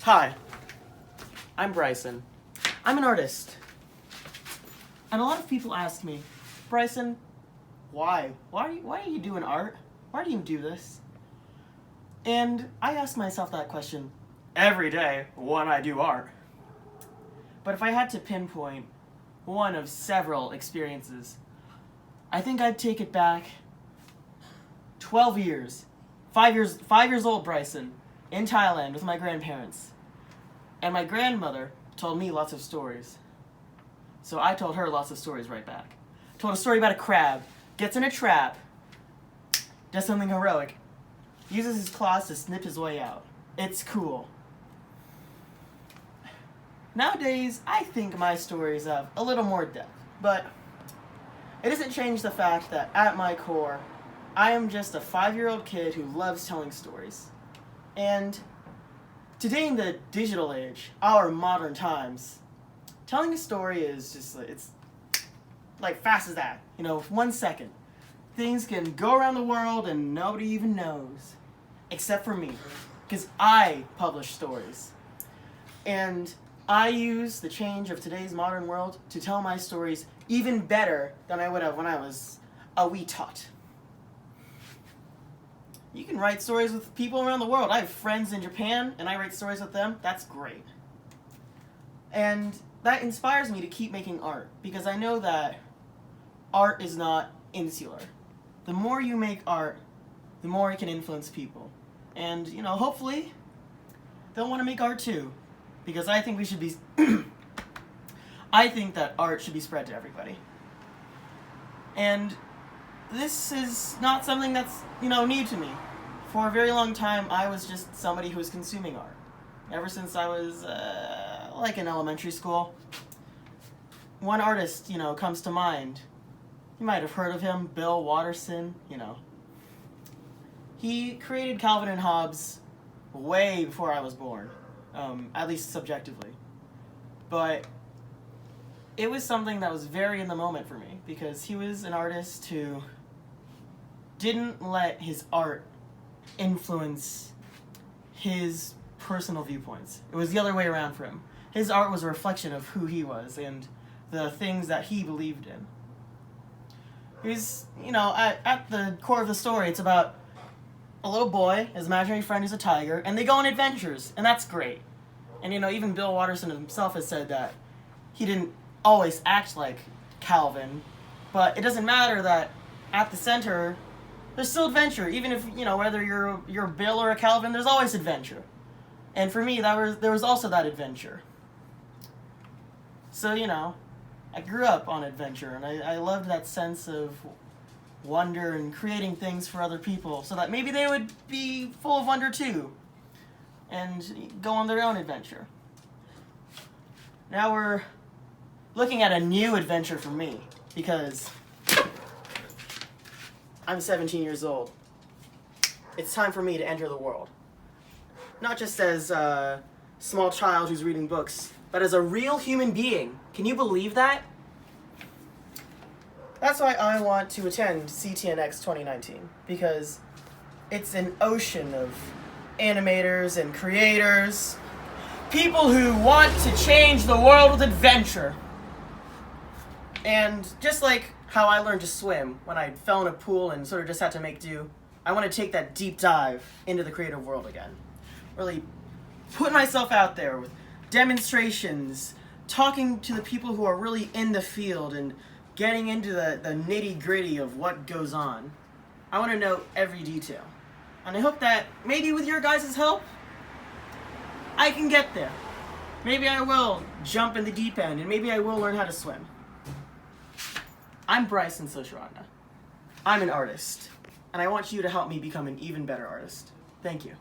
Hi, I'm Bryson. I'm an artist. And a lot of people ask me, Bryson, why? Why are you doing art? Why do you do this? And I ask myself that question every day when I do art. But if I had to pinpoint one of several experiences, I think I'd take it back 12 years. 5 years old Bryson, in Thailand with my grandparents. And my grandmother told me lots of stories. So I told her lots of stories right back. Told a story about a crab, gets in a trap, does something heroic, uses his claws to snip his way out. It's cool. Nowadays, I think my stories have a little more depth, but it doesn't change the fact that at my core, I am just a 5-year-old kid who loves telling stories. And today in the digital age, our modern times, telling a story is just, it's like fast as that. 1 second. Things can go around the world and nobody even knows. Except for me. Because I publish stories. And I use the change of today's modern world to tell my stories even better than I would have when I was a wee tot. You can write stories with people around the world. I have friends in Japan, and I write stories with them. That's great. And that inspires me to keep making art, because I know that art is not insular. The more you make art, the more it can influence people. And, hopefully, they'll want to make art too, because I think we should be... I think that art should be spread to everybody. And this is not something that's, new to me. For a very long time, I was just somebody who was consuming art. Ever since I was, in elementary school. One artist, comes to mind. You might have heard of him, Bill Watterson, He created Calvin and Hobbes way before I was born, at least subjectively. But it was something that was very in the moment for me, because he was an artist who didn't let his art influence his personal viewpoints. It was the other way around for him. His art was a reflection of who he was and the things that he believed in. He's, at the core of the story, it's about a little boy, his imaginary friend who's a tiger, and they go on adventures, and that's great. And, even Bill Watterson himself has said that he didn't always act like Calvin, but it doesn't matter that at the center, there's still adventure. Even if, whether you're Bill or a Calvin, there's always adventure. And for me, there was also that adventure. So, I grew up on adventure, and I loved that sense of wonder and creating things for other people so that maybe they would be full of wonder too and go on their own adventure. Now we're looking at a new adventure for me, because I'm 17 years old. It's time for me to enter the world. Not just as a small child who's reading books, but as a real human being. Can you believe that? That's why I want to attend CTNX2019, because it's an ocean of animators and creators, people who want to change the world with adventure. And just like how I learned to swim when I fell in a pool and sort of just had to make do, I want to take that deep dive into the creative world again. Really put myself out there with demonstrations, talking to the people who are really in the field and getting into the nitty-gritty of what goes on. I want to know every detail. And I hope that maybe with your guys' help, I can get there. Maybe I will jump in the deep end, and maybe I will learn how to swim. I'm Bryson Sosharana. I'm an artist, and I want you to help me become an even better artist. Thank you.